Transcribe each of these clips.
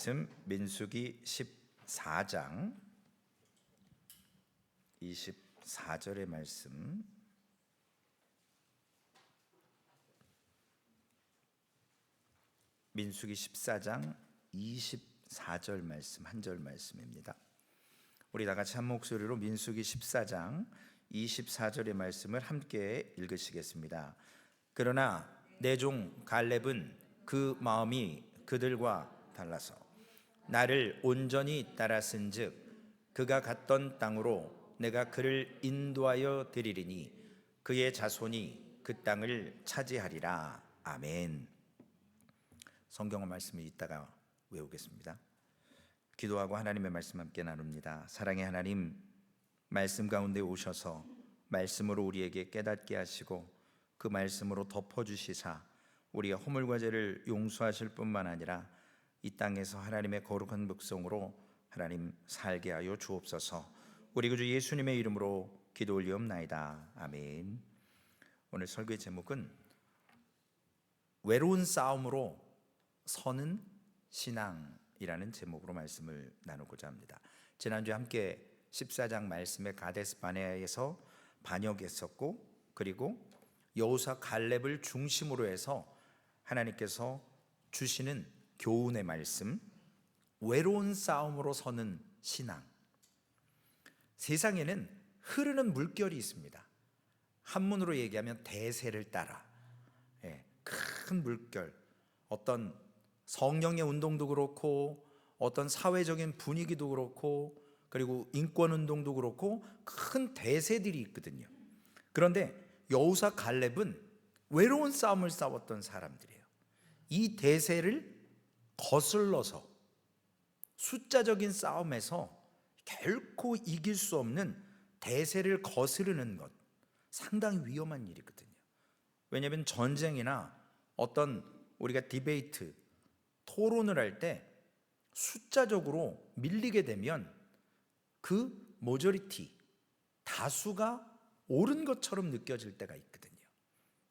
말씀 민수기 14장 24절의 말씀. 민수기 14장 24절 말씀, 한 절 말씀입니다. 우리 다 같이 한 목소리로 민수기 14장 24절의 말씀을 함께 읽으시겠습니다. 그러나 내 종 갈렙은 그 마음이 그들과 달라서 나를 온전히 따랐은즉 그가 갔던 땅으로 내가 그를 인도하여 드리리니 그의 자손이 그 땅을 차지하리라. 아멘. 성경 말씀을 이따가 외우겠습니다. 기도하고 하나님의 말씀 함께 나눕니다. 사랑의 하나님, 말씀 가운데 오셔서 말씀으로 우리에게 깨닫게 하시고 그 말씀으로 덮어주시사 우리의 허물과 죄를 용서하실 뿐만 아니라 이 땅에서 하나님의 거룩한 백성으로 하나님 살게 하여 주옵소서. 우리 구주 예수님의 이름으로 기도 올리옵나이다. 아멘. 오늘 설교의 제목은 외로운 싸움으로 서는 신앙이라는 제목으로 말씀을 나누고자 합니다. 지난주에 함께 14장 말씀의 가데스 바네아에서 반역했었고, 그리고 여호사 갈렙을 중심으로 해서 하나님께서 주시는 교훈의 말씀, 외로운 싸움으로 서는 신앙. 세상에는 흐르는 물결이 있습니다. 한문으로 얘기하면 대세를 따라, 큰 물결, 어떤 성령의 운동도 그렇고 어떤 사회적인 분위기도 그렇고 그리고 인권운동도 그렇고 큰 대세들이 있거든요. 그런데 여호사 갈렙은 외로운 싸움을 싸웠던 사람들이에요. 이 대세를 거슬러서 숫자적인 싸움에서 결코 이길 수 없는 대세를 거스르는 것, 상당히 위험한 일이거든요. 왜냐하면 전쟁이나 어떤 우리가 디베이트, 토론을 할 때 숫자적으로 밀리게 되면 그 모조리티, 다수가 옳은 것처럼 느껴질 때가 있거든요.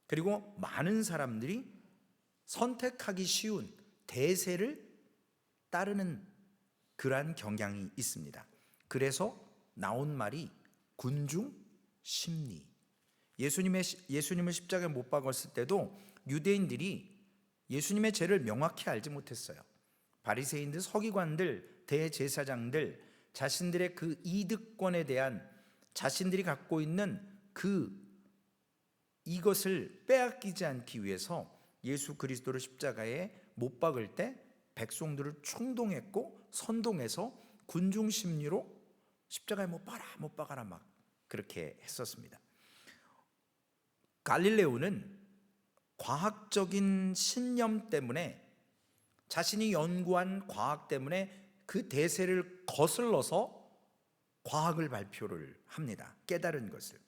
그리고 많은 사람들이 선택하기 쉬운 대세를 따르는 그러한 경향이 있습니다. 그래서 나온 말이 군중 심리. 예수님을 십자가에 못 박았을 때도 유대인들이 예수님의 죄를 명확히 알지 못했어요. 바리새인들, 서기관들, 대제사장들, 자신들의 그 이득권에 대한 자신들이 갖고 있는 이것을 빼앗기지 않기 위해서 예수 그리스도를 십자가에 못 박을 때 백성들을 충동했고 선동해서 군중 심리로 십자가에 못 박아라 막 그렇게 했었습니다. 갈릴레오는 과학적인 신념 때문에, 자신이 연구한 과학 때문에 그 대세를 거슬러서 과학을 발표를 합니다. 깨달은 것을.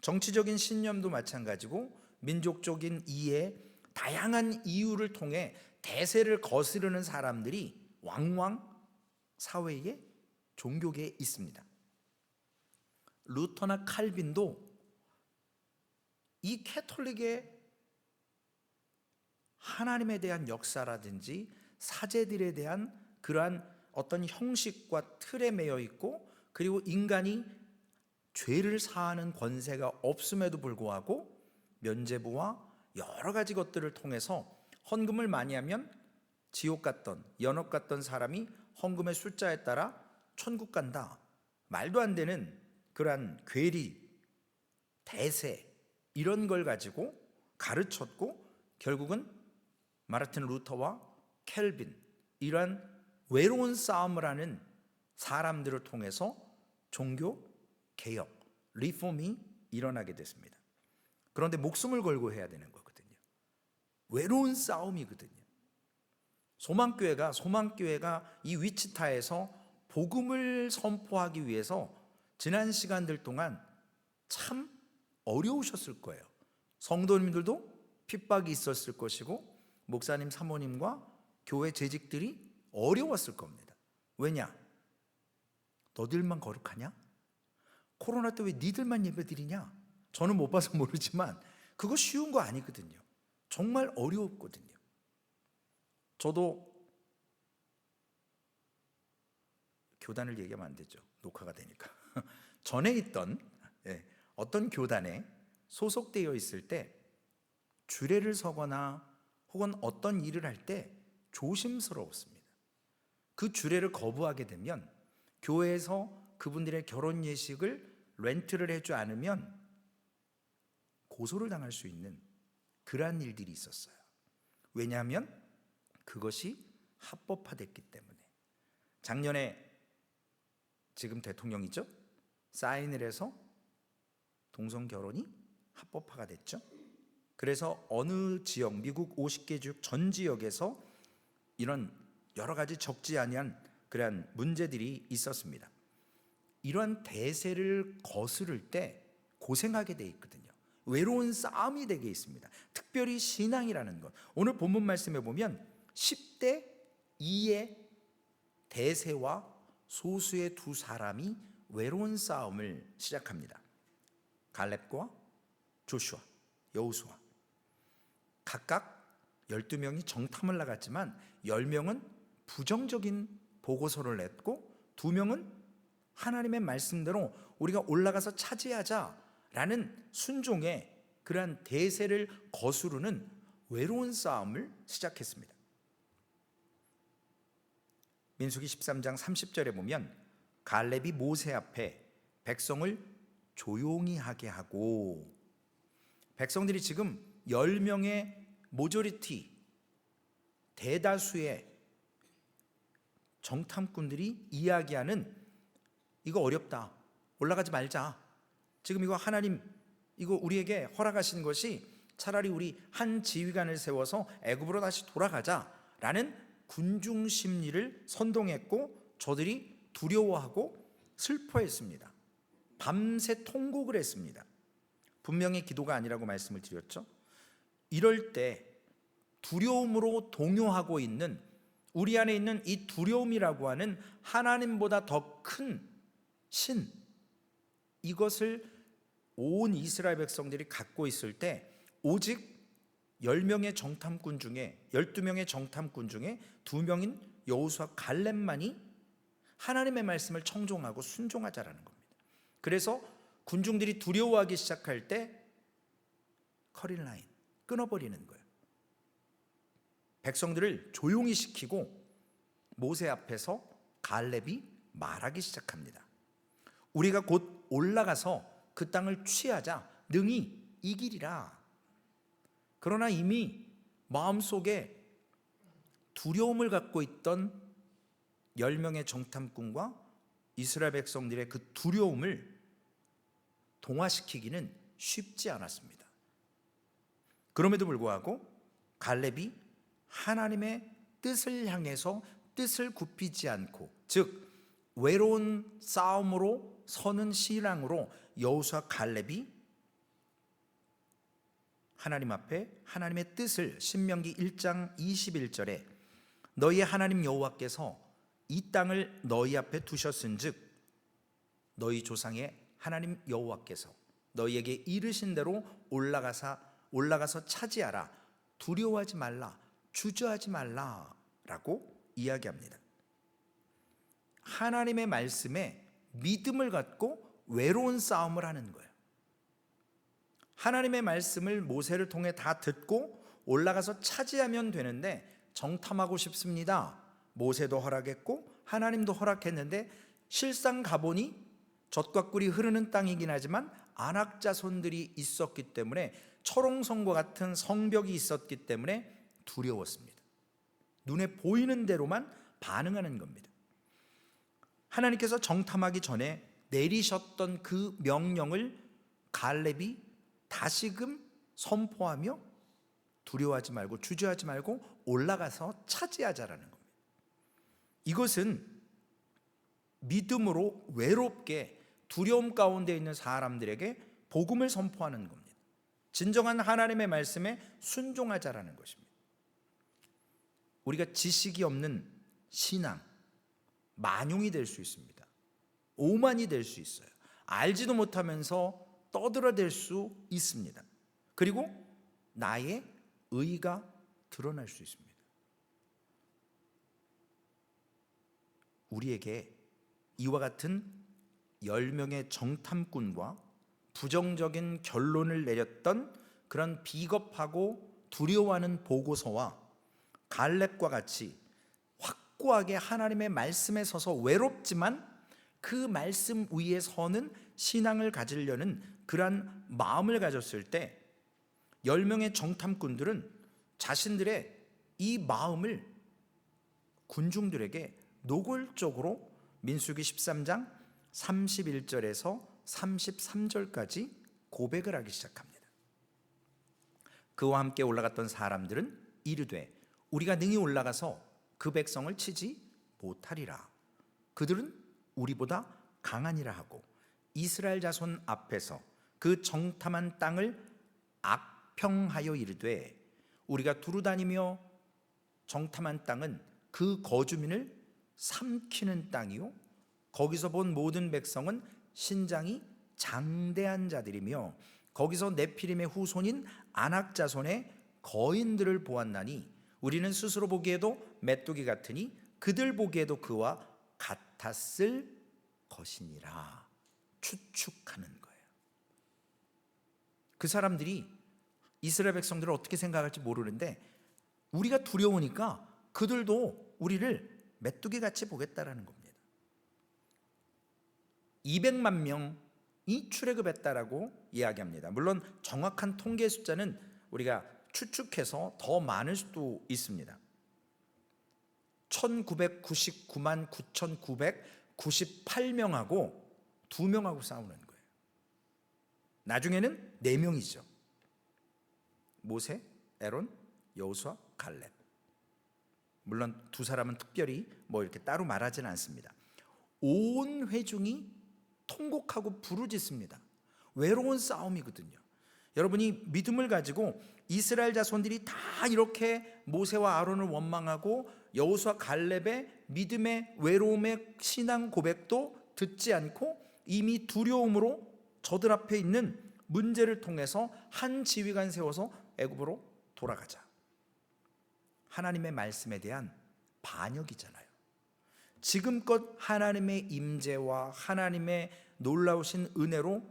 정치적인 신념도 마찬가지고 민족적인 이해, 다양한 이유를 통해 대세를 거스르는 사람들이 왕왕 사회에, 종교계에 있습니다. 루터나 칼빈도 이 캐톨릭의 하나님에 대한 역사라든지 사제들에 대한 그러한 어떤 형식과 틀에 매여 있고, 그리고 인간이 죄를 사하는 권세가 없음에도 불구하고 면죄부와 여러 가지 것들을 통해서 헌금을 많이 하면 지옥 갔던, 연옥 갔던 사람이 헌금의 숫자에 따라 천국 간다, 말도 안 되는 그러한 괴리, 대세, 이런 걸 가지고 가르쳤고, 결국은 마르틴 루터와 켈빈, 이러한 외로운 싸움을 하는 사람들을 통해서 종교 개혁, 리폼이 일어나게 됐습니다. 그런데 목숨을 걸고 해야 되는 거거든요. 외로운 싸움이거든요. 소망교회가 이 위치타에서 복음을 선포하기 위해서 지난 시간들 동안 참 어려우셨을 거예요. 성도님들도 핍박이 있었을 것이고, 목사님, 사모님과 교회 재직들이 어려웠을 겁니다. 왜냐? 너들만 거룩하냐? 코로나 때 왜 니들만 예배드리냐? 저는 못 봐서 모르지만 그거 쉬운 거 아니거든요. 정말 어려웠거든요. 저도 교단을 얘기하면 안 되죠. 녹화가 되니까. 전에 있던 어떤 교단에 소속되어 있을 때 주례를 서거나 혹은 어떤 일을 할 때 조심스러웠습니다. 그 주례를 거부하게 되면 교회에서 그분들의 결혼 예식을 렌트를 해주지 않으면 고소를 당할 수 있는 그러한 일들이 있었어요. 왜냐하면 그것이 합법화됐기 때문에. 작년에 지금 대통령이죠, 사인을 해서 동성 결혼이 합법화가 됐죠. 그래서 어느 지역, 미국 50개 주 전 지역에서 이런 여러 가지 적지 아니한 그러한 문제들이 있었습니다. 이러한 대세를 거스를 때 고생하게 돼 있거든요. 외로운 싸움이 되게 있습니다. 특별히 신앙이라는 것. 오늘 본문 말씀에 보면 10대 2의 대세와 소수의 두 사람이 외로운 싸움을 시작합니다. 갈렙과 조슈아, 여호수아. 각각 12명이 정탐을 나갔지만 10명은 부정적인 보고서를 냈고 2명은 하나님의 말씀대로 우리가 올라가서 차지하자라는 순종의 그러한 대세를 거스르는 외로운 싸움을 시작했습니다. 민수기 13장 30절에 보면 갈렙이 모세 앞에 백성을 조용히 하게 하고, 백성들이 지금 10명의 모조리티, 대다수의 정탐꾼들이 이야기하는 이거 어렵다, 올라가지 말자, 지금 이거 하나님 이거 우리에게 허락하신 것이 차라리 우리 한 지휘관을 세워서 애굽으로 다시 돌아가자라는 군중 심리를 선동했고 저들이 두려워하고 슬퍼했습니다. 밤새 통곡을 했습니다. 분명히 기도가 아니라고 말씀을 드렸죠. 이럴 때 두려움으로 동요하고 있는, 우리 안에 있는 이 두려움이라고 하는 하나님보다 더 큰 신, 이것을 온 이스라엘 백성들이 갖고 있을 때 오직 10명의 정탐꾼 중에 12명의 정탐꾼 중에 2명인 여호수아 갈렙만이 하나님의 말씀을 청종하고 순종하자라는 겁니다. 그래서 군중들이 두려워하기 시작할 때 커릴라인 끊어버리는 거예요. 백성들을 조용히 시키고 모세 앞에서 갈렙이 말하기 시작합니다. 우리가 곧 올라가서 그 땅을 취하자, 능히 이기리라. 그러나 이미 마음속에 두려움을 갖고 있던 10명의 정탐꾼과 이스라엘 백성들의 그 두려움을 동화시키기는 쉽지 않았습니다. 그럼에도 불구하고 갈렙이 하나님의 뜻을 향해서 뜻을 굽히지 않고, 즉 외로운 싸움으로 서는 신앙으로 여호수아 갈렙이 하나님 앞에 하나님의 뜻을, 신명기 1장 21절에 너희의 하나님 여호와께서 이 땅을 너희 앞에 두셨은즉 너희 조상의 하나님 여호와께서 너희에게 이르신 대로 올라가서 차지하라, 두려워하지 말라, 주저하지 말라라고 이야기합니다. 하나님의 말씀에 믿음을 갖고 외로운 싸움을 하는 거예요. 하나님의 말씀을 모세를 통해 다 듣고 올라가서 차지하면 되는데, 정탐하고 싶습니다, 모세도 허락했고 하나님도 허락했는데 실상 가보니 젖과 꿀이 흐르는 땅이긴 하지만 안악 자손들이 있었기 때문에, 철옹성과 같은 성벽이 있었기 때문에 두려웠습니다. 눈에 보이는 대로만 반응하는 겁니다. 하나님께서 정탐하기 전에 내리셨던 그 명령을 갈렙이 다시금 선포하며 두려워하지 말고 주저하지 말고 올라가서 차지하자라는 겁니다. 이것은 믿음으로 외롭게 두려움 가운데 있는 사람들에게 복음을 선포하는 겁니다. 진정한 하나님의 말씀에 순종하자라는 것입니다. 우리가 지식이 없는 신앙, 만용이 될 수 있습니다. 오만이 될 수 있어요. 알지도 못하면서 떠들어댈 수 있습니다. 그리고 나의 의가 드러날 수 있습니다. 우리에게 이와 같은 10명의 정탐꾼과 부정적인 결론을 내렸던 그런 비겁하고 두려워하는 보고서와 갈렙과 같이 확고하게 하나님의 말씀에 서서 외롭지만 그 말씀 위에 서는 신앙을 가지려는 그러한 마음을 가졌을 때 10명의 정탐꾼들은 자신들의 이 마음을 군중들에게 노골적으로 민수기 13장 31절에서 33절까지 고백을 하기 시작합니다. 그와 함께 올라갔던 사람들은 이르되 우리가 능히 올라가서 그 백성을 치지 못하리라. 그들은 우리보다 강하니라 하고 이스라엘 자손 앞에서 그 정탐한 땅을 악평하여 이르되 우리가 두루다니며 정탐한 땅은 그 거주민을 삼키는 땅이요 거기서 본 모든 백성은 신장이 장대한 자들이며 거기서 네피림의 후손인 아낙 자손의 거인들을 보았나니 우리는 스스로 보기에도 메뚜기 같으니 그들 보기에도 그와 같았을 것이니라. 추측하는 거예요. 그 사람들이 이스라엘 백성들을 어떻게 생각할지 모르는데 우리가 두려우니까 그들도 우리를 메뚜기 같이 보겠다라는 겁니다. 200만 명이 출애굽했다라고 이야기합니다. 물론 정확한 통계 숫자는 우리가 추측해서 더 많을 수도 있습니다. 1999만 9,998명하고 2명하고 싸우는 거예요. 나중에는 4명이죠. 모세, 에론, 여호수아, 갈렙. 물론 두 사람은 특별히 이렇게 따로 말하지는 않습니다. 온 회중이 통곡하고 부르짖습니다. 외로운 싸움이거든요. 여러분이 믿음을 가지고 이스라엘 자손들이 다 이렇게 모세와 아론을 원망하고 여호수아 갈렙의 믿음의 외로움의 신앙 고백도 듣지 않고 이미 두려움으로 저들 앞에 있는 문제를 통해서 한 지휘관 세워서 애굽으로 돌아가자. 하나님의 말씀에 대한 반역이잖아요. 지금껏 하나님의 임재와 하나님의 놀라우신 은혜로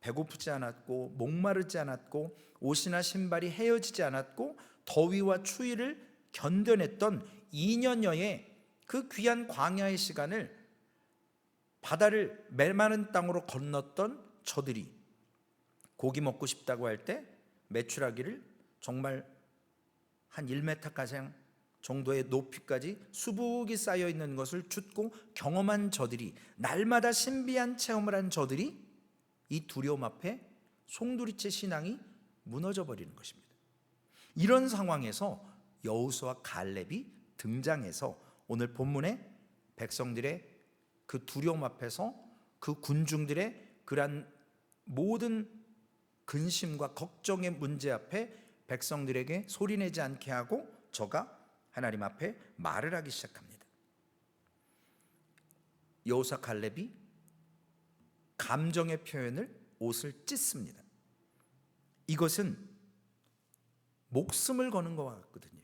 배고프지 않았고 목마르지 않았고 옷이나 신발이 헤어지지 않았고 더위와 추위를 견뎌냈던 2년여의 그 귀한 광야의 시간을 바다를 메마른 땅으로 건넜던 저들이 고기 먹고 싶다고 할 때 메추라기를 정말 한 1m 가량 정도의 높이까지 수북이 쌓여 있는 것을 줍고 경험한 저들이, 날마다 신비한 체험을 한 저들이 이 두려움 앞에 송두리째 신앙이 무너져 버리는 것입니다. 이런 상황에서 여호수아 갈렙이 등장해서 오늘 본문에 백성들의 그 두려움 앞에서 그 군중들의 그러한 모든 근심과 걱정의 문제 앞에 백성들에게 소리내지 않게 하고 저가 하나님 앞에 말을 하기 시작합니다. 여호수아 갈렙이 감정의 표현을 옷을 찢습니다. 이것은 목숨을 거는 것 같거든요.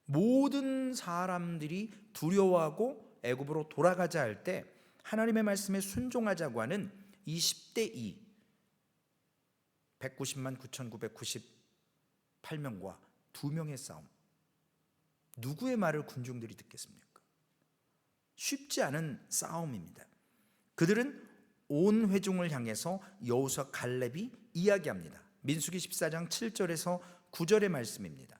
모든 사람들이 두려워하고 애굽으로 돌아가자 할 때 하나님의 말씀에 순종하자고 하는 이 10대 2 190만 9,998명과 2명의 싸움, 누구의 말을 군중들이 듣겠습니까? 쉽지 않은 싸움입니다. 그들은 온 회중을 향해서 여호수아 갈렙이 이야기합니다. 민수기 14장 7절에서 9절의 말씀입니다.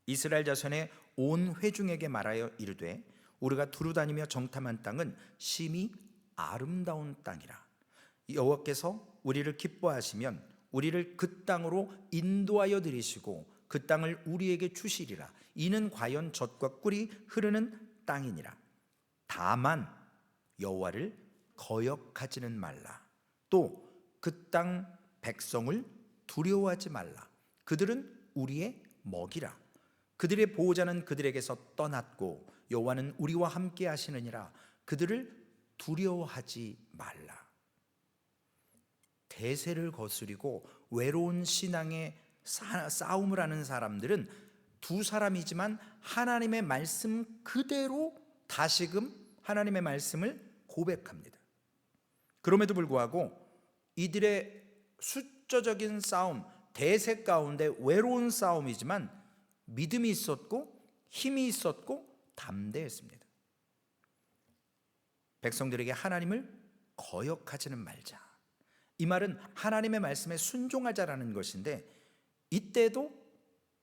이스라엘 자손의 온 회중에게 말하여 이르되 우리가 두루다니며 정탐한 땅은 심히 아름다운 땅이라. 여호와께서 우리를 기뻐하시면 우리를 그 땅으로 인도하여 들이시고 그 땅을 우리에게 주시리라. 이는 과연 젖과 꿀이 흐르는 땅이니라. 다만 여호와를 거역하지는 말라. 또 그 땅 백성을 두려워하지 말라. 그들은 우리의 먹이라. 그들의 보호자는 그들에게서 떠났고 여호와는 우리와 함께 하시느니라. 그들을 두려워하지 말라. 대세를 거스리고 외로운 신앙의 싸움을 하는 사람들은 두 사람이지만 하나님의 말씀 그대로 다시금 하나님의 말씀을 고백합니다. 그럼에도 불구하고 이들의 숫자적인 싸움, 대세 가운데 외로운 싸움이지만 믿음이 있었고 힘이 있었고 담대했습니다. 백성들에게 하나님을 거역하지는 말자, 이 말은 하나님의 말씀에 순종하자라는 것인데, 이때도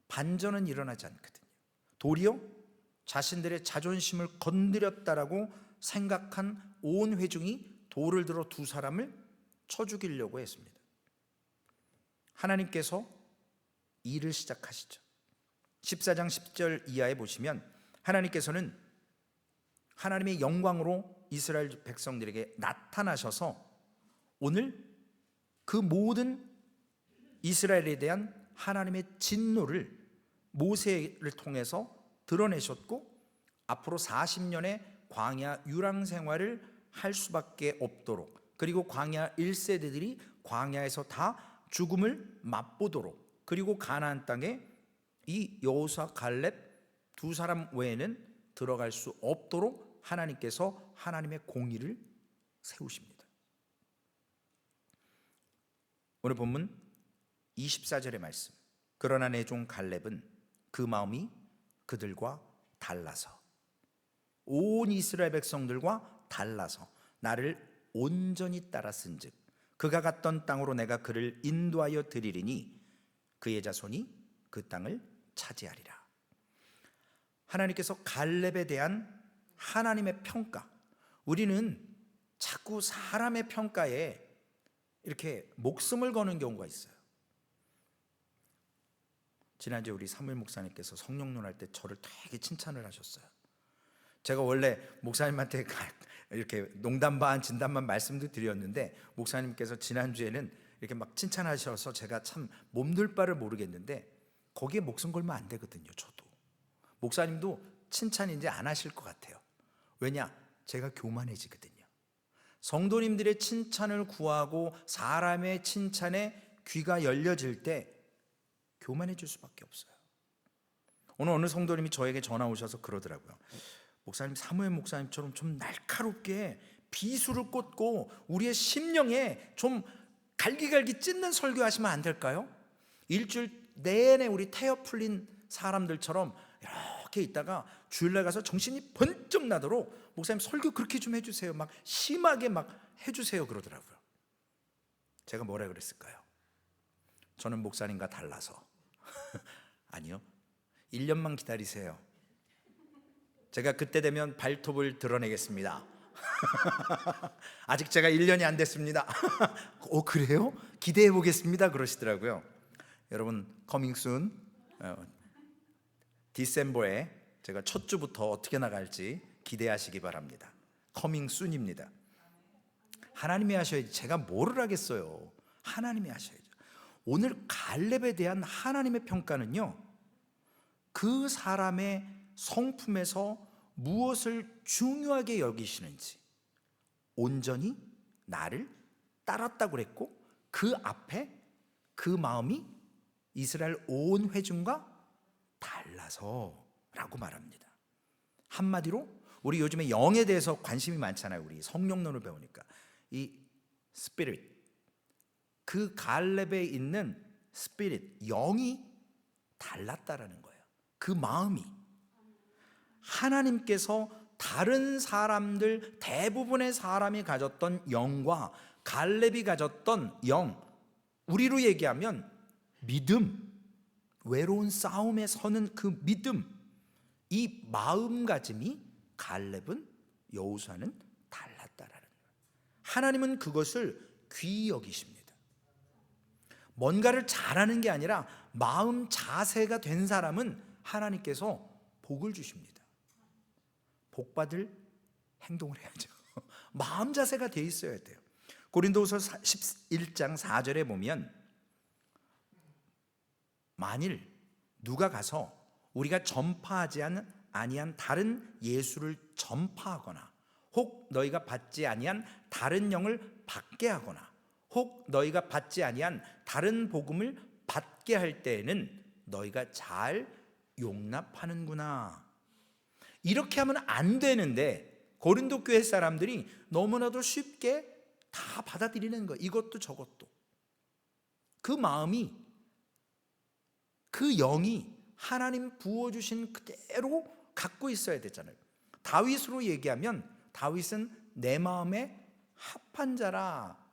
반전은 일어나지 않거든요. 도리어 자신들의 자존심을 건드렸다라고 생각한 온 회중이 돌을 들어 두 사람을 쳐 죽이려고 했습니다. 하나님께서 일을 시작하시죠. 14장 10절 이하에 보시면 하나님께서는 하나님의 영광으로 이스라엘 백성들에게 나타나셔서 오늘 그 모든 이스라엘에 대한 하나님의 진노를 모세를 통해서 드러내셨고, 앞으로 40년의 광야 유랑 생활을 할 수밖에 없도록, 그리고 광야 1세대들이 광야에서 다 죽음을 맛보도록, 그리고 가나안 땅에 이 여호수아 갈렙 두 사람 외에는 들어갈 수 없도록 하나님께서 하나님의 공의를 세우십니다. 오늘 본문 24절의 말씀, 그러나 내 종 갈렙은 그 마음이 그들과 달라서, 온 이스라엘 백성들과 달라서 나를 온전히 따랐은즉 그가 갔던 땅으로 내가 그를 인도하여 드리리니 그의 자손이 그 땅을 차지하리라. 하나님께서 갈렙에 대한 하나님의 평가, 우리는 자꾸 사람의 평가에 이렇게 목숨을 거는 경우가 있어요. 지난주에 우리 사무엘 목사님께서 성령론 할 때 저를 되게 칭찬을 하셨어요. 제가 원래 목사님한테 이렇게 농담 반 진담 반 말씀도 드렸는데, 목사님께서 지난주에는 이렇게 막 칭찬하셔서 제가 참 몸둘 바를 모르겠는데, 거기에 목숨 걸면 안 되거든요. 저도 목사님도 칭찬 이제 안 하실 것 같아요. 왜냐? 제가 교만해지거든요. 성도님들의 칭찬을 구하고 사람의 칭찬에 귀가 열려질 때 교만해질 수밖에 없어요. 오늘 어느 성도님이 저에게 전화 오셔서 그러더라고요. 목사님, 사무엘 목사님처럼 좀 날카롭게 비수를 꽂고 우리의 심령에 좀 갈기갈기 찢는 설교하시면 안 될까요? 일주일 내내 우리 태엽 풀린 사람들처럼 이렇게 있다가 주일날 가서 정신이 번쩍 나도록 목사님 설교 그렇게 좀 해주세요, 막 심하게 막 해주세요 그러더라고요. 제가 뭐라 그랬을까요? 저는 목사님과 달라서 아니요, 1년만 기다리세요. 제가 그때 되면 발톱을 드러내겠습니다. 아직 제가 1년이 안 됐습니다. 그래요? 기대해 보겠습니다 그러시더라고요. 여러분, 커밍 순 디셈버에 제가 첫 주부터 어떻게 나갈지 기대하시기 바랍니다. 커밍 순입니다. 하나님이 하셔야지 제가 뭐를 하겠어요. 하나님이 하셔야죠. 오늘 갈렙에 대한 하나님의 평가는요, 그 사람의 성품에서 무엇을 중요하게 여기시는지, 온전히 나를 따랐다고 그랬고 그 앞에 그 마음이 이스라엘 온 회중과 달라서 라고 말합니다. 한마디로 우리 요즘에 영에 대해서 관심이 많잖아요. 우리 성령론을 배우니까 이 스피릿, 그 갈렙에 있는 스피릿, 영이 달랐다라는 거예요. 그 마음이, 하나님께서 다른 사람들 대부분의 사람이 가졌던 영과 갈렙이 가졌던 영, 우리로 얘기하면 믿음, 외로운 싸움에 서는 그 믿음, 이 마음가짐이 갈렙은 여호수아는 달랐다라는 거예요. 하나님은 그것을 귀히 여기십니다. 뭔가를 잘하는 게 아니라 마음 자세가 된 사람은 하나님께서 복을 주십니다. 복받을 행동을 해야죠. 마음 자세가 돼 있어야 돼요. 고린도후서 11장 4절에 보면, 만일 누가 가서 우리가 전파하지 아니한 다른 예수를 전파하거나, 혹 너희가 받지 아니한 다른 영을 받게 하거나, 혹 너희가 받지 아니한 다른 복음을 받게 할 때에는 너희가 잘 용납하는구나. 이렇게 하면 안 되는데 고린도 교회 사람들이 너무나도 쉽게 다 받아들이는 거, 이것도 저것도. 그 마음이, 그 영이 하나님 부어주신 그대로 갖고 있어야 되잖아요. 다윗으로 얘기하면 다윗은 내 마음에 합한 자라.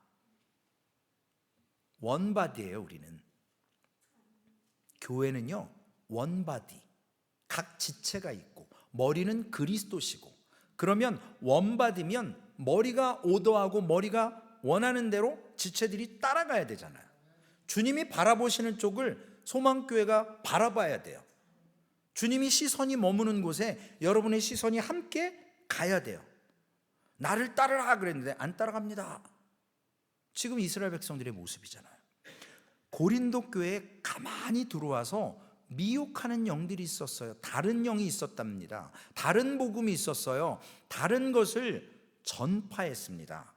원바디예요. 우리는 교회는요 원바디, 각 지체가 있고 머리는 그리스도시고, 그러면 원바디면 머리가 오더하고 머리가 원하는 대로 지체들이 따라가야 되잖아요. 주님이 바라보시는 쪽을 소망교회가 바라봐야 돼요. 주님이 시선이 머무는 곳에 여러분의 시선이 함께 가야 돼요. 나를 따르라 그랬는데 안 따라갑니다. 지금 이스라엘 백성들의 모습이잖아요. 고린도 교회에 가만히 들어와서 미혹하는 영들이 있었어요. 다른 영이 있었답니다. 다른 복음이 있었어요. 다른 것을 전파했습니다.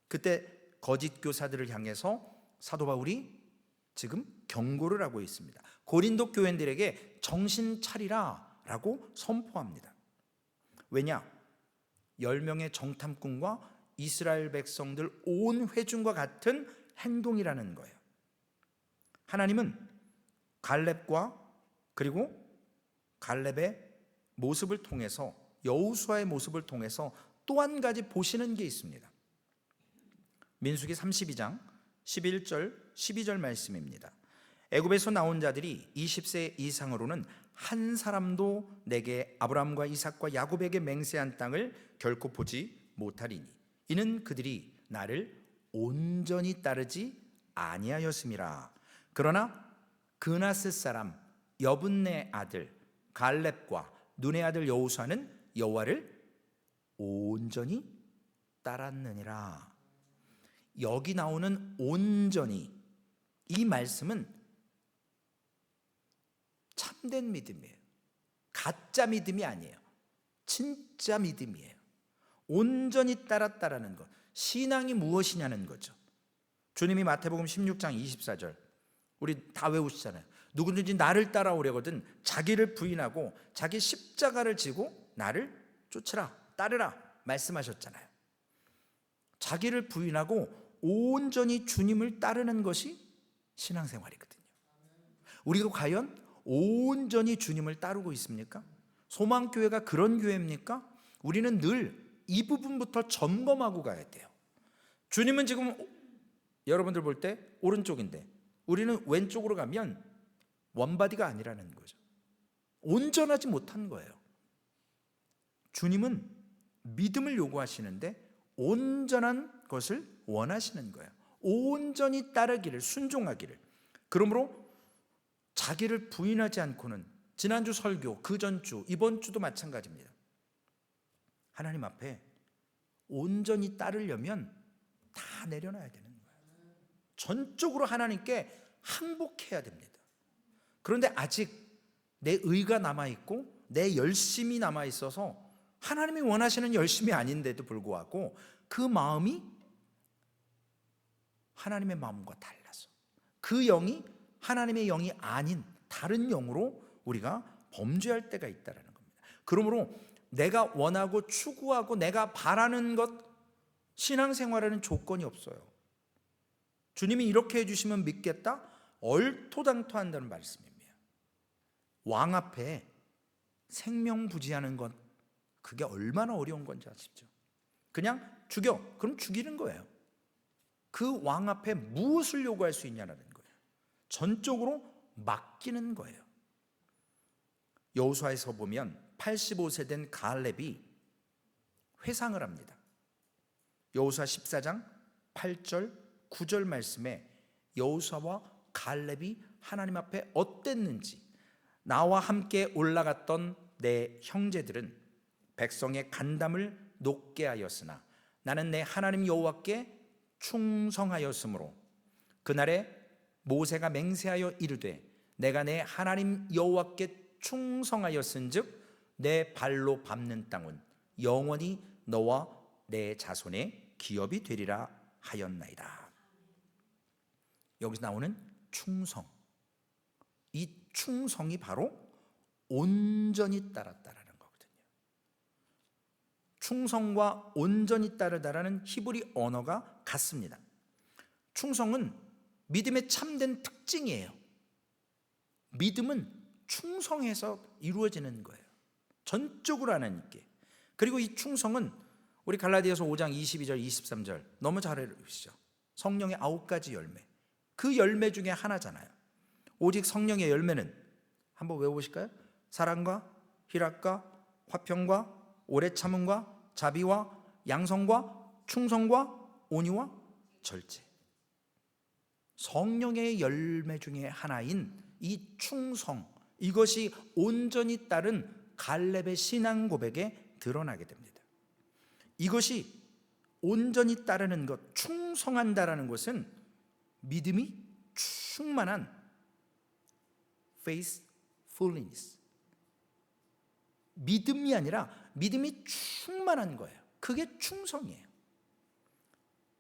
그때 거짓 교사들을 향해서 사도 바울이 지금 경고를 하고 있습니다. 고린도 교인들에게 정신 차리라 라고 선포합니다. 왜냐? 10명의 정탐꾼과 이스라엘 백성들 온 회중과 같은 행동이라는 거예요. 하나님은 갈렙과 그리고 갈렙의 모습을 통해서, 여호수아의 모습을 통해서 또 한 가지 보시는 게 있습니다. 민수기 32장 11절 12절 말씀입니다. 애굽에서 나온 자들이 20세 이상으로는 한 사람도 내게 아브라함과 이삭과 야곱에게 맹세한 땅을 결코 보지 못하리니 이는 그들이 나를 온전히 따르지 아니하였음이라. 그러나 그나스 사람 여분네 아들 갈렙과 눈의 아들 여호수아는 여호와를 온전히 따랐느니라. 여기 나오는 온전히, 이 말씀은 참된 믿음이에요. 가짜 믿음이 아니에요. 진짜 믿음이에요. 온전히 따랐다라는 것, 신앙이 무엇이냐는 거죠. 주님이 마태복음 16장 24절 우리 다 외우시잖아요. 누구든지 나를 따라오려거든 자기를 부인하고 자기 십자가를 지고 나를 쫓으라, 따르라 말씀하셨잖아요. 자기를 부인하고 온전히 주님을 따르는 것이 신앙생활이거든요. 우리가 과연 온전히 주님을 따르고 있습니까? 소망교회가 그런 교회입니까? 우리는 늘 이 부분부터 점검하고 가야 돼요. 주님은 지금 여러분들 볼 때 오른쪽인데 우리는 왼쪽으로 가면 원바디가 아니라는 거죠. 온전하지 못한 거예요. 주님은 믿음을 요구하시는데 온전한 것을 원하시는 거예요. 온전히 따르기를, 순종하기를. 그러므로 자기를 부인하지 않고는, 지난주 설교, 그 전주, 이번 주도 마찬가지입니다. 하나님 앞에 온전히 따르려면 다 내려놔야 되는 거예요. 전적으로 하나님께 항복해야 됩니다. 그런데 아직 내 의가 남아있고 내 열심이 남아있어서 하나님이 원하시는 열심이 아닌데도 불구하고 그 마음이 하나님의 마음과 달라서, 그 영이 하나님의 영이 아닌 다른 영으로 우리가 범죄할 때가 있다는 겁니다. 그러므로 내가 원하고 추구하고 내가 바라는 것, 신앙생활에는 조건이 없어요. 주님이 이렇게 해주시면 믿겠다? 얼토당토한다는 말씀입니다. 왕 앞에 생명부지하는 것, 그게 얼마나 어려운 건지 아시죠? 그냥 죽여, 그럼 죽이는 거예요. 그 왕 앞에 무엇을 요구할 수 있냐는 거예요. 전적으로 맡기는 거예요. 여호수아에서 보면 85세 된 갈렙이 회상을 합니다. 여호수아 14장 8절 9절 말씀에 여호수아와 갈렙이 하나님 앞에 어땠는지, 나와 함께 올라갔던 내 형제들은 백성의 간담을 높게 하였으나 나는 내 하나님 여호와께 충성하였으므로 그날에 모세가 맹세하여 이르되 내가 내 하나님 여호와께 충성하였은즉 내 발로 밟는 땅은 영원히 너와 내 자손의 기업이 되리라 하였나이다. 여기서 나오는 충성, 이 충성이 바로 온전히 따랐다라는 거거든요. 충성과 온전히 따르다라는 히브리 언어가 같습니다. 충성은 믿음의 참된 특징이에요. 믿음은 충성해서 이루어지는 거예요. 전적으로 하나님께. 그리고 이 충성은 우리 갈라디아서 5장 22절 23절 너무 잘 읽으시죠. 성령의 9가지 열매, 그 열매 중에 하나잖아요. 오직 성령의 열매는 한번 외워보실까요? 사랑과 희락과 화평과 오래 참음과 자비와 양성과 충성과 온유와 절제. 성령의 열매 중에 하나인 이 충성, 이것이 온전히 따른 갈렙의 신앙 고백에 드러나게 됩니다. 이것이 온전히 따르는 것, 충성한다라는 것은 믿음이 충만한 faithfulness, 믿음이 아니라 믿음이 충만한 거예요. 그게 충성이에요.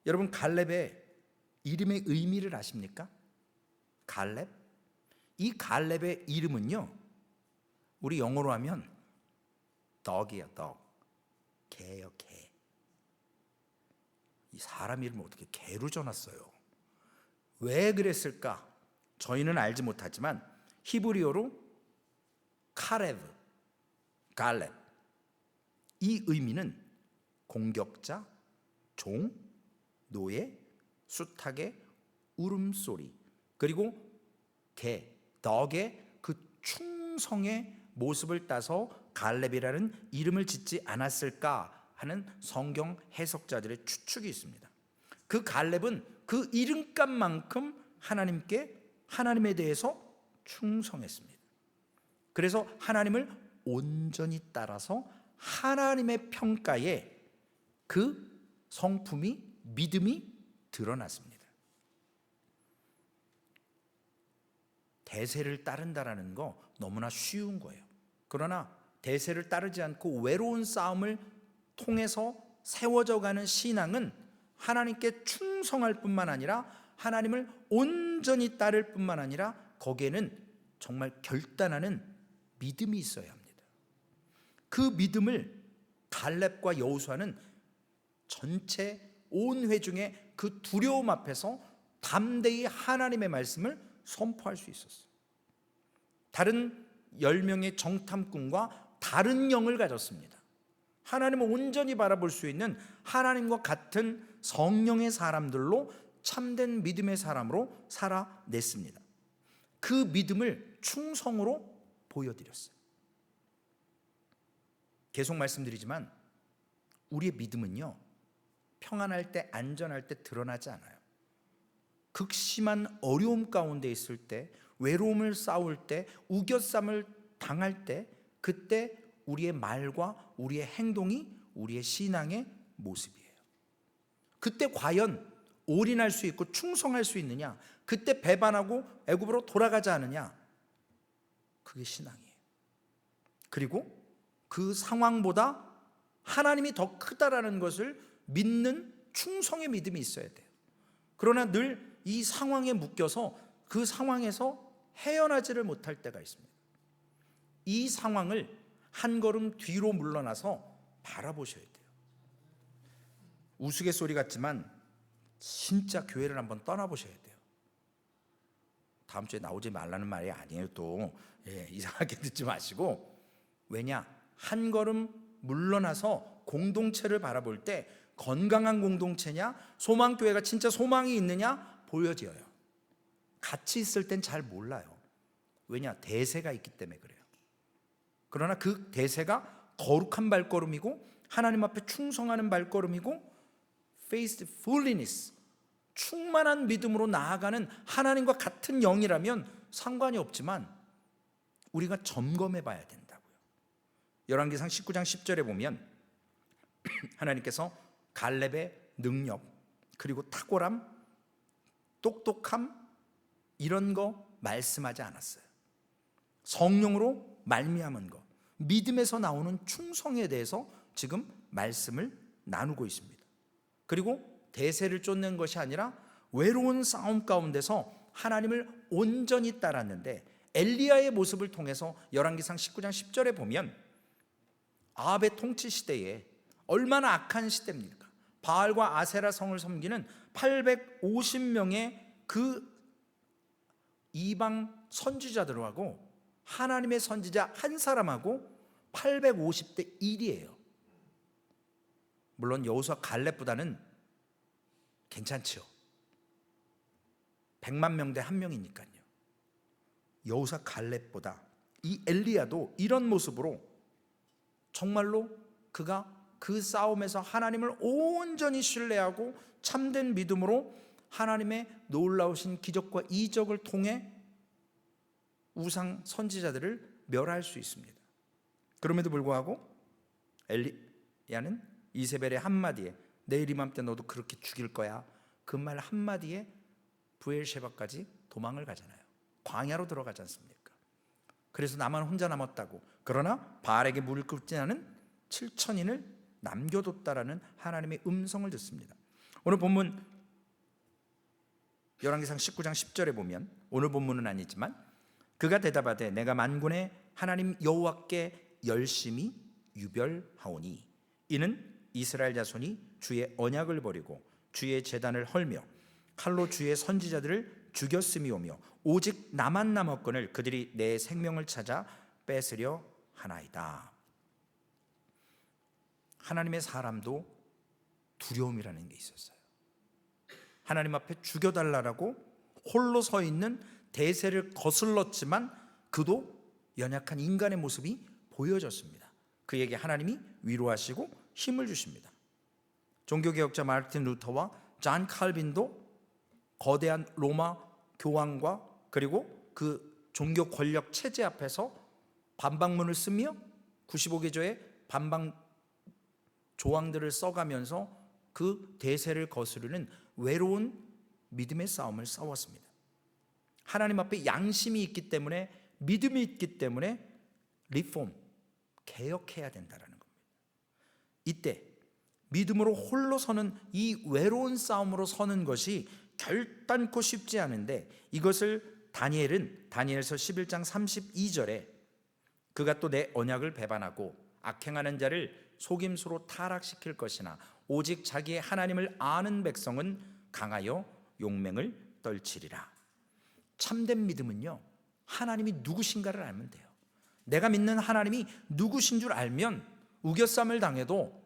여러분, 갈렙의 이름의 의미를 아십니까? 갈렙? 이 갈렙의 이름은요, 우리 영어로 하면 dog이에요. dog. 개예요. 개. 이 사람 이름을 어떻게 개로 줘놨어요? 왜 그랬을까? 저희는 알지 못하지만 히브리어로 카레브, 갈렙, 이 의미는 공격자, 종, 노예, 숱하게, 울음소리, 그리고 개, 덕의 그 충성의 모습을 따서 갈렙이라는 이름을 짓지 않았을까 하는 성경 해석자들의 추측이 있습니다. 그 갈렙은 그 이름값만큼 하나님에 대해서 충성했습니다. 그래서 하나님을 온전히 따라서 하나님의 평가에 그 성품이, 믿음이 드러났습니다. 대세를 따른다라는 거 너무나 쉬운 거예요. 그러나 대세를 따르지 않고 외로운 싸움을 통해서 세워져 가는 신앙은 하나님께 충성할 뿐만 아니라 하나님을 온전히 따를 뿐만 아니라 거기에는 정말 결단하는 믿음이 있어야 합니다. 그 믿음을 갈렙과 여호수아는 전체 온 회중의 그 두려움 앞에서 담대히 하나님의 말씀을 선포할 수 있었어요. 다른 10명의 정탐꾼과 다른 영을 가졌습니다. 하나님을 온전히 바라볼 수 있는 하나님과 같은 성령의 사람들로 참된 믿음의 사람으로 살아냈습니다. 그 믿음을 충성으로 보여드렸어요. 계속 말씀드리지만 우리의 믿음은요, 평안할 때, 안전할 때 드러나지 않아요. 극심한 어려움 가운데 있을 때, 외로움을 싸울 때, 우겨쌈을 당할 때, 그때 우리의 말과 우리의 행동이 우리의 신앙의 모습이에요. 그때 과연 올인할 수 있고 충성할 수 있느냐? 그때 배반하고 애굽으로 돌아가지 않느냐? 그게 신앙이에요. 그리고 그 상황보다 하나님이 더 크다라는 것을 믿는 충성의 믿음이 있어야 돼요. 그러나 늘 이 상황에 묶여서 그 상황에서 헤어나지를 못할 때가 있습니다. 이 상황을 한 걸음 뒤로 물러나서 바라보셔야 돼요. 우스갯소리 같지만 진짜 교회를 한번 떠나보셔야 돼요. 다음 주에 나오지 말라는 말이 아니에요. 또 이상하게 듣지 마시고, 왜냐? 한 걸음 물러나서 공동체를 바라볼 때 건강한 공동체냐, 소망교회가 진짜 소망이 있느냐 보여져요. 같이 있을 땐 잘 몰라요. 왜냐? 대세가 있기 때문에 그래요. 그러나 그 대세가 거룩한 발걸음이고 하나님 앞에 충성하는 발걸음이고 faithfulness, 충만한 믿음으로 나아가는 하나님과 같은 영이라면 상관이 없지만 우리가 점검해 봐야 된다고요. 열왕기상 19장 10절에 보면 하나님께서 갈렙의 능력, 그리고 탁월함, 똑똑함, 이런 거 말씀하지 않았어요. 성령으로 말미암은 것, 믿음에서 나오는 충성에 대해서 지금 말씀을 나누고 있습니다. 그리고 대세를 쫓는 것이 아니라 외로운 싸움 가운데서 하나님을 온전히 따랐는데, 엘리야의 모습을 통해서 열왕기상 19장 10절에 보면 아합의 통치 시대에 얼마나 악한 시대입니까? 바알과 아세라 성을 섬기는 850명의 그 이방 선지자들하고 하나님의 선지자 한 사람하고 850대 1이에요. 물론 여호수아 갈렙보다는 괜찮죠. 100만 명 대 1명이니까요. 여호수아 갈렙보다 이 엘리야도 이런 모습으로 정말로 그가 그 싸움에서 하나님을 온전히 신뢰하고 참된 믿음으로 하나님의 놀라우신 기적과 이적을 통해 우상 선지자들을 멸할 수 있습니다. 그럼에도 불구하고 엘리야는 이세벨의 한마디에 내일 이맘때 너도 그렇게 죽일 거야, 그 말 한마디에 브엘셰바까지 도망을 가잖아요. 광야로 들어가지 않습니까? 그래서 나만 혼자 남았다고. 그러나 바알에게 물을 끓지 않은 7,000인을 남겨뒀다라는 하나님의 음성을 듣습니다. 오늘 본문 열왕기상 19장 10절에 보면, 오늘 본문은 아니지만, 그가 대답하되 내가 만군의 하나님 여호와께 열심히 유별하오니 이는 이스라엘 자손이 주의 언약을 버리고 주의 제단을 헐며 칼로 주의 선지자들을 죽였음이오며 오직 나만 남았거늘 그들이 내 생명을 찾아 뺏으려 하나이다. 하나님의 사람도 두려움이라는 게 있었어요. 하나님 앞에 죽여달라고 홀로 서 있는 대세를 거슬렀지만 그도 연약한 인간의 모습이 보여졌습니다. 그에게 하나님이 위로하시고 힘을 주십니다. 종교개혁자 마르틴 루터와 존 칼빈도 거대한 로마 교황과 그리고 그 종교 권력 체제 앞에서 반박문을 쓰며 95개조의 반박 조항들을 써가면서 그 대세를 거스르는 외로운 믿음의 싸움을 싸웠습니다. 하나님 앞에 양심이 있기 때문에, 믿음이 있기 때문에 리폼, 개혁해야 된다는 겁니다. 이때 믿음으로 홀로 서는 이 외로운 싸움으로 서는 것이 결단코 쉽지 않은데, 이것을 다니엘서 11장 32절에 그가 또 내 언약을 배반하고 악행하는 자를 속임수로 타락시킬 것이나 오직 자기의 하나님을 아는 백성은 강하여 용맹을 떨치리라. 참된 믿음은요, 하나님이 누구신가를 알면 돼요. 내가 믿는 하나님이 누구신 줄 알면 우겨쌈을 당해도,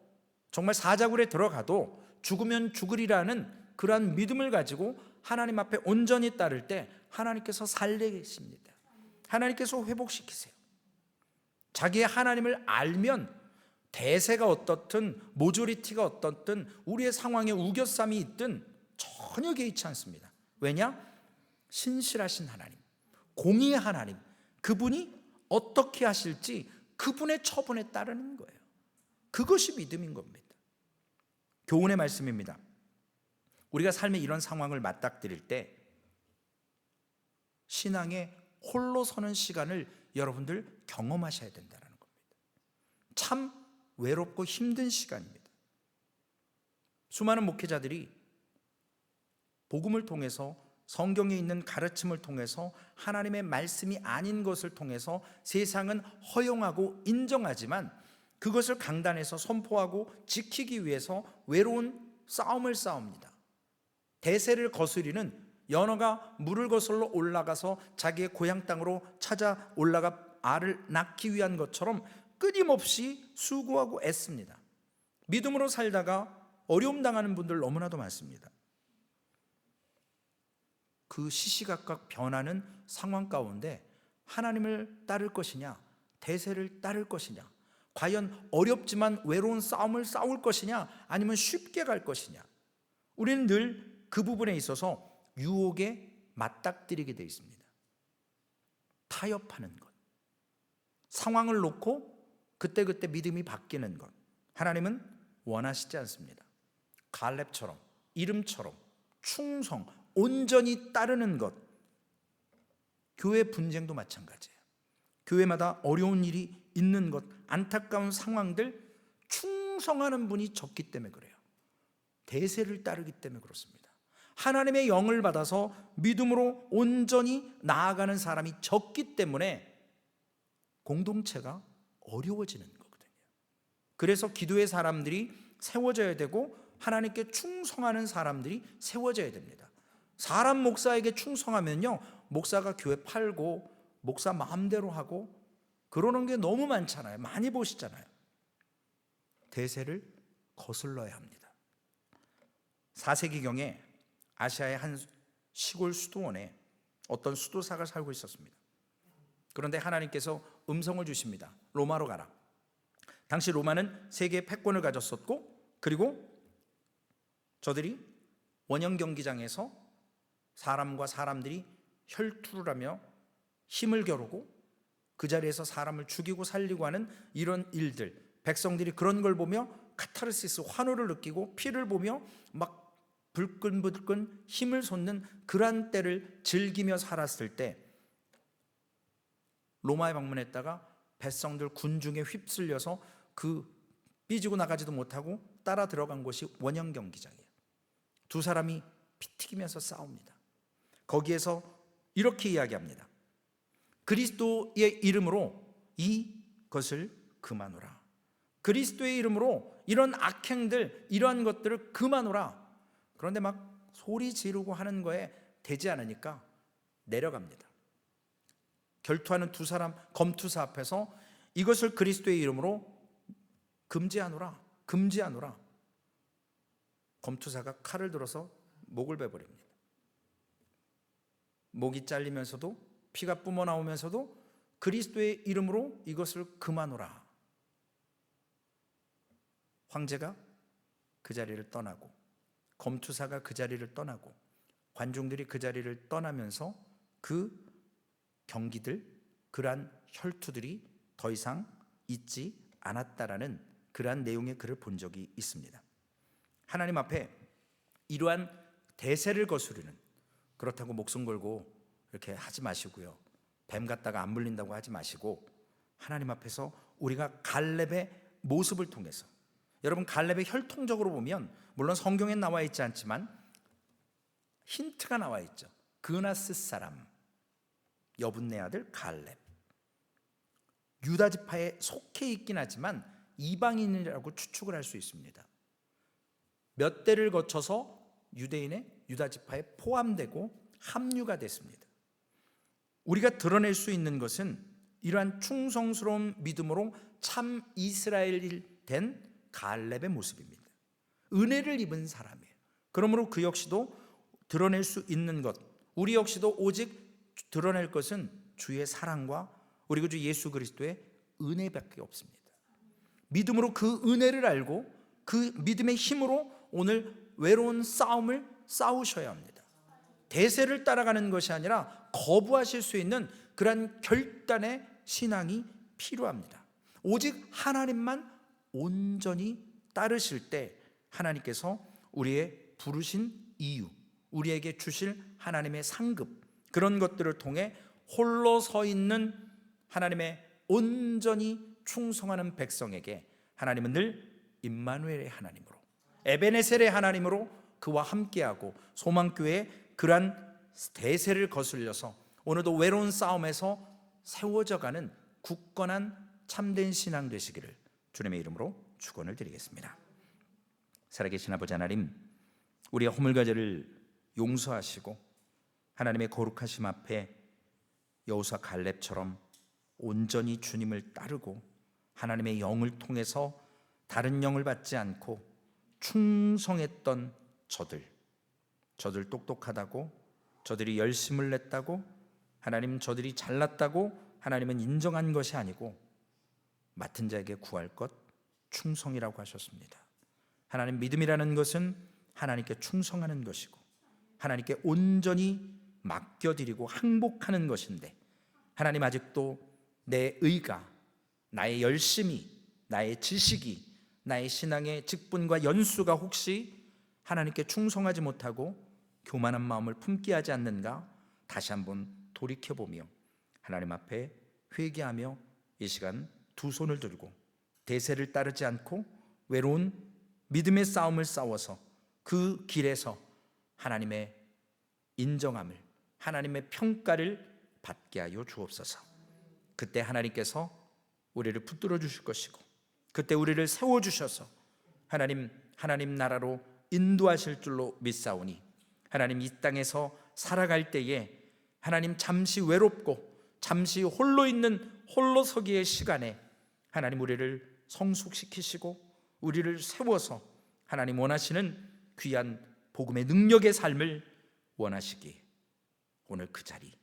정말 사자굴에 들어가도 죽으면 죽으리라는 그러한 믿음을 가지고 하나님 앞에 온전히 따를 때 하나님께서 살리십니다. 하나님께서 회복시키세요. 자기의 하나님을 알면 대세가 어떻든 모조리티가 어떻든 우리의 상황에 우겨쌈이 있든 전혀 개의치 않습니다. 왜냐? 신실하신 하나님, 공의의 하나님, 그분이 어떻게 하실지 그분의 처분에 따르는 거예요. 그것이 믿음인 겁니다. 교훈의 말씀입니다. 우리가 삶의 이런 상황을 맞닥뜨릴 때 신앙에 홀로 서는 시간을 여러분들 경험하셔야 된다는 겁니다. 참 외롭고 힘든 시간입니다. 수많은 목회자들이 복음을 통해서, 성경에 있는 가르침을 통해서, 하나님의 말씀이 아닌 것을 통해서 세상은 허용하고 인정하지만 그것을 강단에서 선포하고 지키기 위해서 외로운 싸움을 싸웁니다. 대세를 거스리는 연어가 물을 거슬러 올라가서 자기의 고향 땅으로 찾아 올라가 알을 낳기 위한 것처럼 끊임없이 수고하고 애씁니다. 믿음으로 살다가 어려움 당하는 분들 너무나도 많습니다. 그 시시각각 변하는 상황 가운데 하나님을 따를 것이냐, 대세를 따를 것이냐, 과연 어렵지만 외로운 싸움을 싸울 것이냐, 아니면 쉽게 갈 것이냐, 우리는 늘 그 부분에 있어서 유혹에 맞닥뜨리게 되어 있습니다. 타협하는 것, 상황을 놓고 그때그때 믿음이 바뀌는 것, 하나님은 원하시지 않습니다. 갈렙처럼, 이름처럼 충성, 온전히 따르는 것. 교회 분쟁도 마찬가지예요. 교회마다 어려운 일이 있는 것, 안타까운 상황들, 충성하는 분이 적기 때문에 그래요. 대세를 따르기 때문에 그렇습니다. 하나님의 영을 받아서 믿음으로 온전히 나아가는 사람이 적기 때문에 공동체가 어려워지는 거거든요. 그래서 기도의 사람들이 세워져야 되고 하나님께 충성하는 사람들이 세워져야 됩니다. 사람 목사에게 충성하면요, 목사가 교회 팔고 목사 마음대로 하고 그러는 게 너무 많잖아요. 많이 보시잖아요. 대세를 거슬러야 합니다. 4세기경에 아시아의 한 시골 수도원에 어떤 수도사가 살고 있었습니다. 그런데 하나님께서 음성을 주십니다. 로마로 가라. 당시 로마는 세계의 패권을 가졌었고, 그리고 저들이 원형 경기장에서 사람과 사람들이 혈투를 하며 힘을 겨루고 그 자리에서 사람을 죽이고 살리고 하는 이런 일들, 백성들이 그런 걸 보며 카타르시스, 환호를 느끼고 피를 보며 막 불끈불끈 힘을 솟는 그러한 때를 즐기며 살았을 때 로마에 방문했다가 백성들 군중에 휩쓸려서 그 삐지고 나가지도 못하고 따라 들어간 곳이 원형 경기장이에요. 두 사람이 피 튀기면서 싸웁니다. 거기에서 이렇게 이야기합니다. 그리스도의 이름으로 이것을 그만하라. 그리스도의 이름으로 이런 악행들, 이러한 것들을 그만하라. 그런데 막 소리 지르고 하는 거에 되지 않으니까 내려갑니다. 결투하는 두 사람 검투사 앞에서 이것을 그리스도의 이름으로 금지하노라, 금지하노라. 검투사가 칼을 들어서 목을 베버립니다. 목이 잘리면서도 피가 뿜어 나오면서도 그리스도의 이름으로 이것을 그만하라. 황제가 그 자리를 떠나고 검투사가 그 자리를 떠나고 관중들이 그 자리를 떠나면서 그 경기들, 그러한 혈투들이 더 이상 있지 않았다라는 그러한 내용의 글을 본 적이 있습니다. 하나님 앞에 이러한 대세를 거스르는, 그렇다고 목숨 걸고 이렇게 하지 마시고요, 뱀 같다가 안 물린다고 하지 마시고 하나님 앞에서 우리가 갈렙의 모습을 통해서, 여러분 갈렙의 혈통적으로 보면 물론 성경에 나와 있지 않지만 힌트가 나와 있죠. 그나스 사람 여분네 아들 갈렙, 유다 지파에 속해 있긴 하지만 이방인이라고 추측을 할 수 있습니다. 몇 대를 거쳐서 유대인의 유다 지파에 포함되고 합류가 됐습니다. 우리가 드러낼 수 있는 것은 이러한 충성스러운 믿음으로 참 이스라엘이 된 갈렙의 모습입니다. 은혜를 입은 사람이에요. 그러므로 그 역시도 드러낼 수 있는 것, 우리 역시도 오직 드러낼 것은 주의 사랑과 우리 주 예수 그리스도의 은혜밖에 없습니다. 믿음으로 그 은혜를 알고 그 믿음의 힘으로 오늘 외로운 싸움을 싸우셔야 합니다. 대세를 따라가는 것이 아니라 거부하실 수 있는 그러한 결단의 신앙이 필요합니다. 오직 하나님만 온전히 따르실 때 하나님께서 우리의 부르신 이유, 우리에게 주실 하나님의 상급, 그런 것들을 통해 홀로 서 있는 하나님의 온전히 충성하는 백성에게 하나님은 늘 임마누엘의 하나님으로, 에베네셀의 하나님으로 그와 함께하고 소망교회의 그러한 대세를 거슬려서 오늘도 외로운 싸움에서 세워져가는 굳건한 참된 신앙 되시기를 주님의 이름으로 축원을 드리겠습니다. 살아계신 아버지 하나님, 우리의 허물과제를 용서하시고 하나님의 거룩하심 앞에 여호수아 갈렙처럼 온전히 주님을 따르고 하나님의 영을 통해서 다른 영을 받지 않고 충성했던 저들 똑똑하다고, 저들이 열심을 냈다고, 하나님 저들이 잘났다고 하나님은 인정한 것이 아니고 맡은 자에게 구할 것 충성이라고 하셨습니다. 하나님, 믿음이라는 것은 하나님께 충성하는 것이고 하나님께 온전히 맡겨드리고 항복하는 것인데, 하나님 아직도 내 의가, 나의 열심이, 나의 지식이, 나의 신앙의 직분과 연수가 혹시 하나님께 충성하지 못하고 교만한 마음을 품게 하지 않는가 다시 한번 돌이켜보며 하나님 앞에 회개하며 이 시간 두 손을 들고 대세를 따르지 않고 외로운 믿음의 싸움을 싸워서 그 길에서 하나님의 인정함을, 하나님의 평가를 받게 하여 주옵소서. 그때 하나님께서 우리를 붙들어 주실 것이고 그때 우리를 세워주셔서 하나님 나라로 인도하실 줄로 믿사오니 하나님 이 땅에서 살아갈 때에 하나님 잠시 외롭고 잠시 홀로 있는 홀로서기의 시간에 하나님 우리를 성숙시키시고 우리를 세워서 하나님 원하시는 귀한 복음의 능력의 삶을 원하시기에 오늘 그 자리,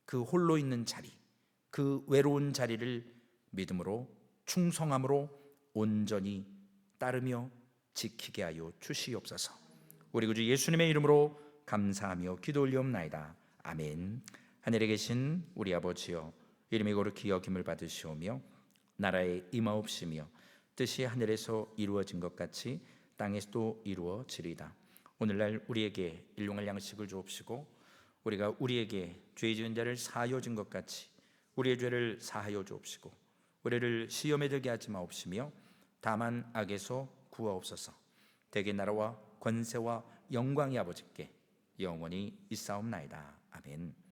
그 홀로 있는 자리, 그 외로운 자리를 믿음으로 충성함으로 온전히 따르며 지키게 하여 주시옵소서. 우리 구주 예수님의 이름으로 감사하며 기도 올리옵나이다. 아멘. 하늘에 계신 우리 아버지여, 이름이 거룩히 여김을 받으시오며 나라에 임하옵시며 뜻이 하늘에서 이루어진 것 같이 땅에서도 이루어지리이다. 오늘날 우리에게 일용할 양식을 주옵시고 우리가 우리에게 죄 지은 자를 사하여 준 것 같이 우리의 죄를 사하여 주옵시고 우리를 시험에 들게 하지 마옵시며 다만 악에서 구하옵소서. 대개 나라와 권세와 영광이 아버지께 영원히 있사옵나이다. 아멘.